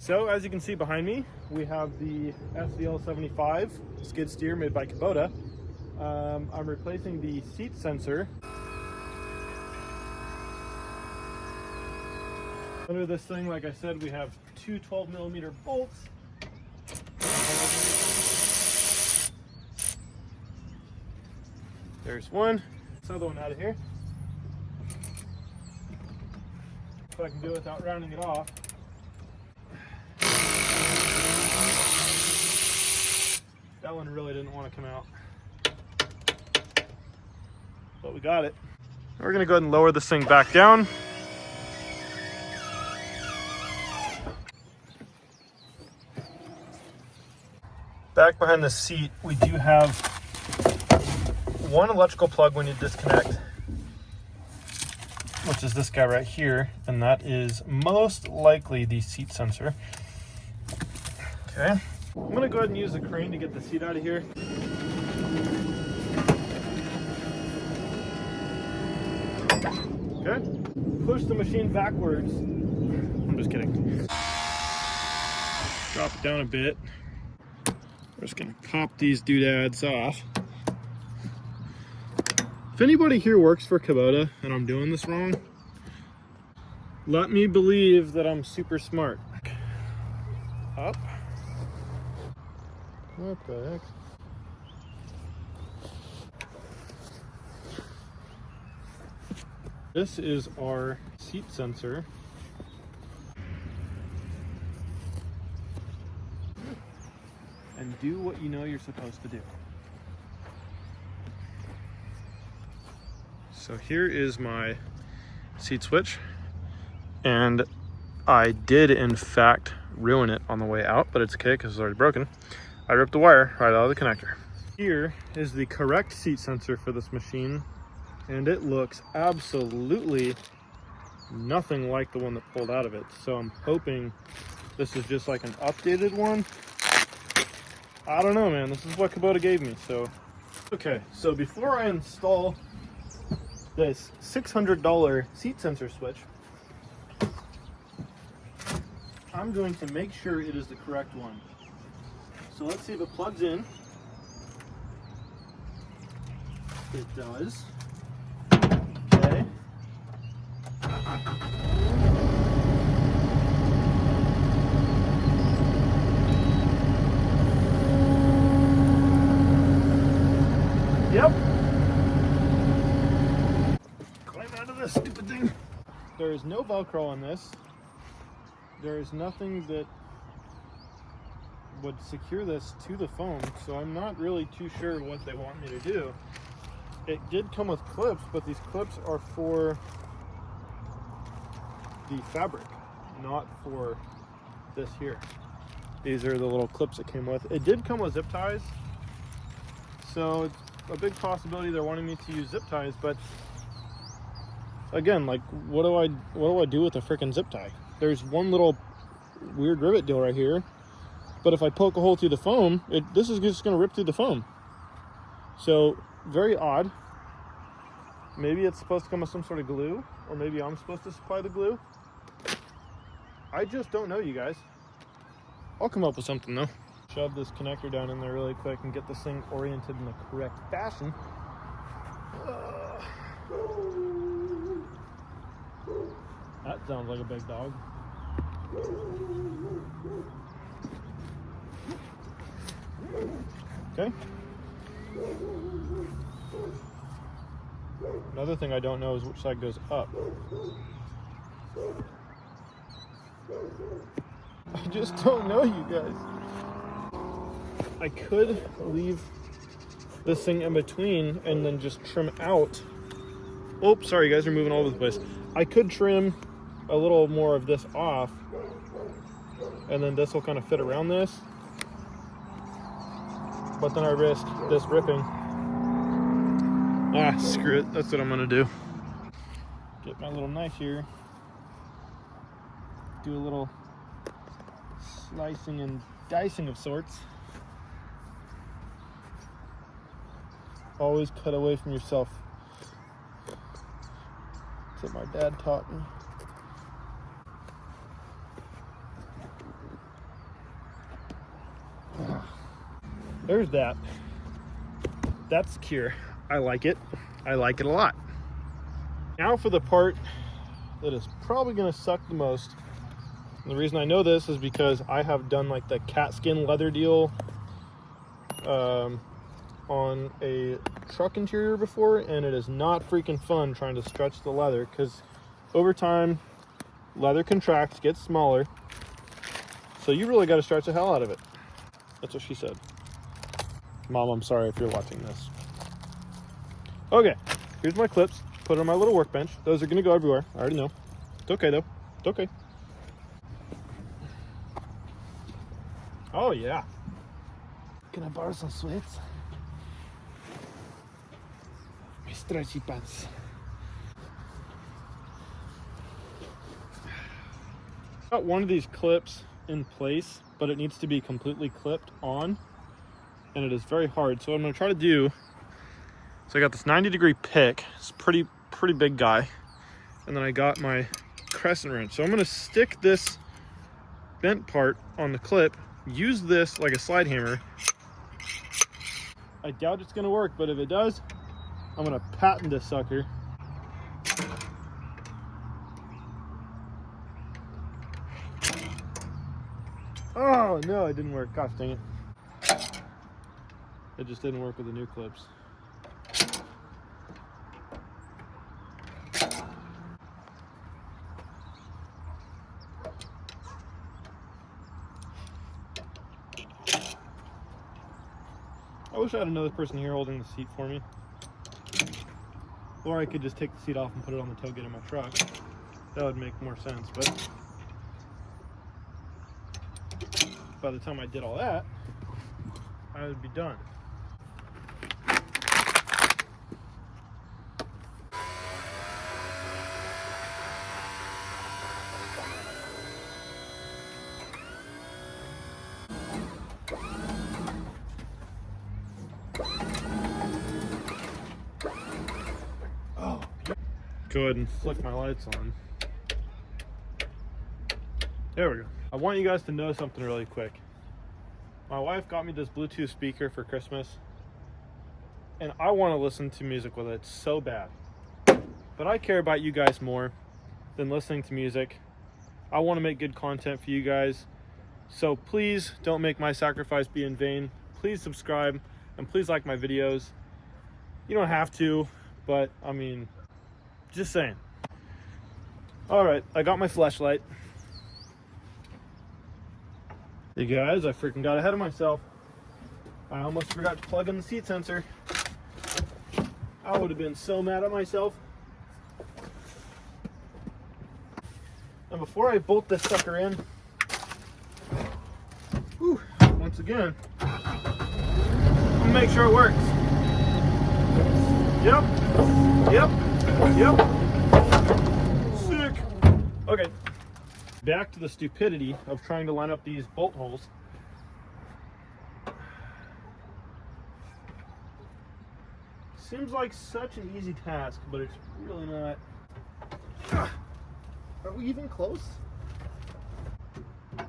So as you can see behind me, we have the SVL75 skid steer made by Kubota. I'm replacing the seat sensor. Under this thing, like I said, we have two 12mm bolts. There's one. This other one out of here. If I can do it without rounding it off. That one really didn't want to come out, but we got it. We're gonna go ahead and lower this thing back down. Back behind the seat, we do have one electrical plug we need to disconnect, which is this guy right here, and that is most likely the seat sensor. Okay. I'm gonna go ahead and use the crane to get the seat out of here. Okay, push the machine backwards. I'm just kidding. Drop it down a bit. We're just gonna pop these doodads off. If anybody here works for Kubota and I'm doing this wrong, let me believe that I'm super smart. Up. What the heck? This is our seat sensor. And do what you know you're supposed to do. So here is my seat switch, and I did in fact ruin it on the way out, but it's okay because it's already broken. I ripped the wire right out of the connector. Here is the correct seat sensor for this machine, and it looks absolutely nothing like the one that pulled out of it. So I'm hoping this is just like an updated one. I don't know, man. This is what Kubota gave me, so. Okay, so before I install this $600 seat sensor switch, I'm going to make sure it is the correct one. So let's see if it plugs in. It does. Okay. Yep. Climb out of this stupid thing. There is no Velcro on this. There is nothing that would secure this to the foam, so I'm not really too sure what they want me to do. It did come with clips, but these clips are for the fabric, not for this here. These are the little clips it came with. It did come with zip ties, so it's a big possibility they're wanting me to use zip ties, but again, like, what do I do with a freaking zip tie? There's one little weird rivet deal right here, but if I poke a hole through the foam, this is just going to rip through the foam. So very odd. Maybe it's supposed to come with some sort of glue, or maybe I'm supposed to supply the glue. I just don't know, you guys. I'll come up with something though. Shove this connector down in there really quick and get this thing oriented in the correct fashion. That sounds like a big dog. Okay. Another thing I don't know is which side goes up. I just don't know, you guys. I could leave this thing in between and then just trim out. Oh, sorry, you guys are moving all over the place. I could trim a little more of this off, and then this will kind of fit around this. But then I risk this ripping. Ah, screw it. That's what I'm gonna do. Get my little knife here. Do a little slicing and dicing of sorts. Always cut away from yourself. That's what my dad taught me. There's that. That's secure. I like it. I like it a lot. Now for the part that is probably gonna suck the most. And the reason I know this is because I have done like the cat skin leather deal on a truck interior before, and it is not freaking fun trying to stretch the leather, because over time leather contracts, gets smaller, so you really got to stretch the hell out of it. That's what she said. Mom, I'm sorry if you're watching this. Okay, here's my clips. Put it on my little workbench. Those are gonna go everywhere. I already know. It's okay though. It's okay. Oh yeah. Can I borrow some sweats? My stretchy pants. Got one of these clips in place, but it needs to be completely clipped on, and it is very hard. So what I'm gonna try to do, so I got this 90-degree pick. It's pretty big guy, and then I got my crescent wrench. So I'm gonna stick this bent part on the clip, use this like a slide hammer. I doubt it's gonna work, but if it does, I'm gonna patent this sucker. Oh no, it didn't work. Gosh dang it. It just didn't work with the new clips. I wish I had another person here holding the seat for me. Or I could just take the seat off and put it on the tailgate of my truck. That would make more sense, but by the time I did all that, I would be done. Go ahead and flick my lights on. There we go. I want you guys to know something really quick. My wife got me this Bluetooth speaker for Christmas, and I want to listen to music with it so bad. But I care about you guys more than listening to music. I want to make good content for you guys. So please don't make my sacrifice be in vain. Please subscribe, and please like my videos. You don't have to, but I mean, just saying. All right, I got my flashlight. You guys, I freaking got ahead of myself. I almost forgot to plug in the seat sensor. I would have been so mad at myself. And before I bolt this sucker in, once again, I'm gonna make sure it works. Yep. Sick. Okay. Back to the stupidity of trying to line up these bolt holes. Seems like such an easy task, but it's really not. Are we even close? All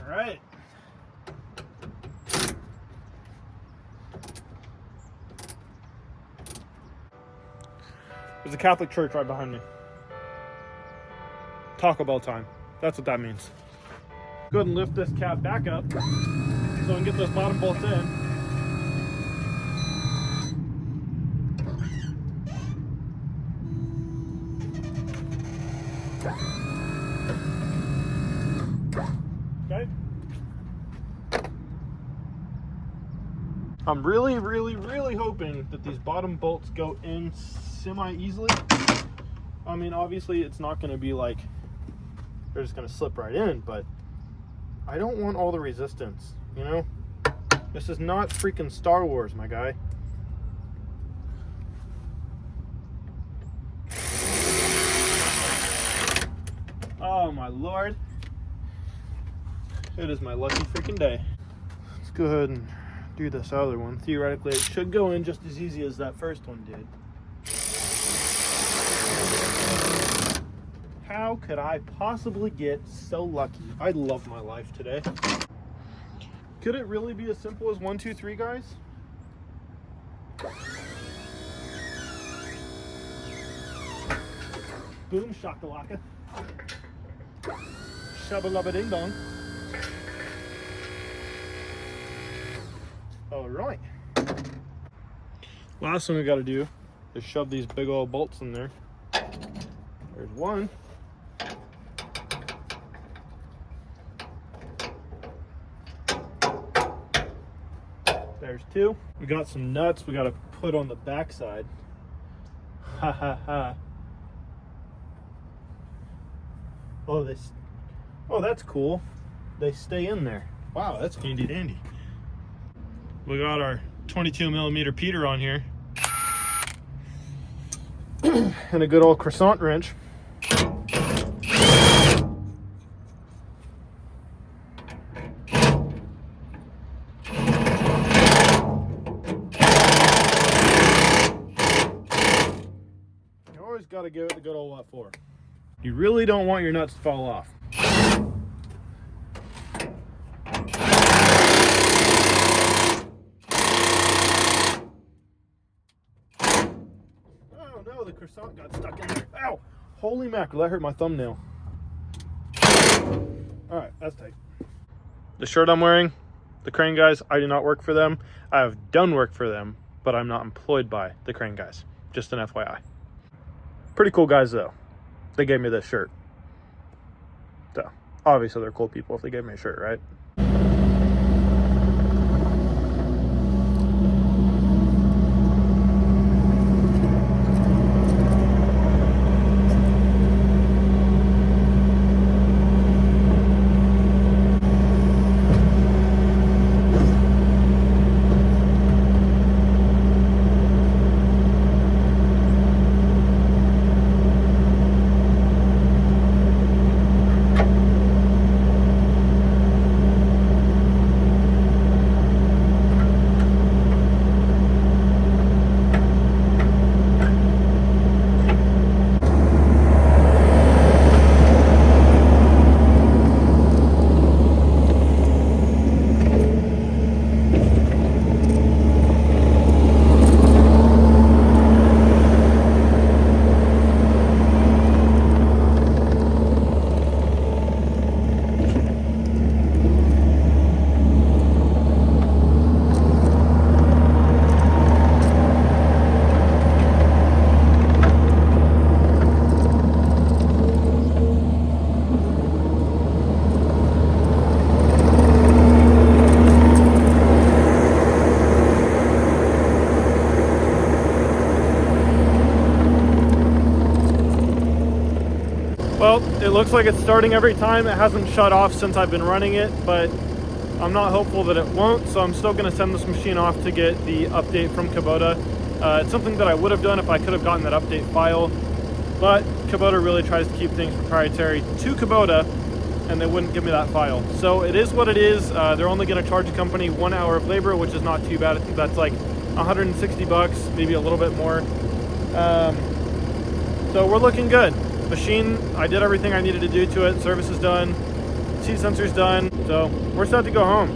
right. There's a Catholic church right behind me. Taco Bell time. That's what that means. Go ahead and lift this cap back up so I can get those bottom bolts in. Okay. I'm really hoping that these bottom bolts go in semi-easily. I mean, obviously it's not going to be like they're just going to slip right in, but I don't want all the resistance, you know? This is not freaking Star Wars, my guy. Oh my lord. It is my lucky freaking day. Let's go ahead and do this other one. Theoretically, it should go in just as easy as that first one did. How could I possibly get so lucky? I love my life today. Could it really be as simple as 1, 2, 3, guys? Boom shakalaka. Shabba lubba ding dong. All right. Last thing we got to do is shove these big old bolts in there. There's one. There's two. We got some nuts we got to put on the back side. Ha ha ha. Oh, that's cool. They stay in there. Wow, that's handy dandy. We got our 22mm Peter on here. And a good old croissant wrench. You always got to give it the good old what for. You really don't want your nuts to fall off. Oh no, the croissant got stuck in there. Ow! Holy mackerel, that hurt my thumbnail. Alright, that's tight. The shirt I'm wearing, the Crane guys, I do not work for them. I have done work for them, but I'm not employed by the Crane guys. Just an FYI. Pretty cool guys though. They gave me this shirt. So, obviously they're cool people if they gave me a shirt, right? Well, it looks like it's starting every time. It hasn't shut off since I've been running it, but I'm not hopeful that it won't, so I'm still going to send this machine off to get the update from Kubota. It's something that I would have done if I could have gotten that update file, but Kubota really tries to keep things proprietary to Kubota, and they wouldn't give me that file. So it is what it is. They're only going to charge the company 1 hour of labor, which is not too bad. I think that's like 160 bucks, maybe a little bit more. So we're looking good. Machine, I did everything I needed to do to it. Service is done, seat sensor's done, so we're set to go home.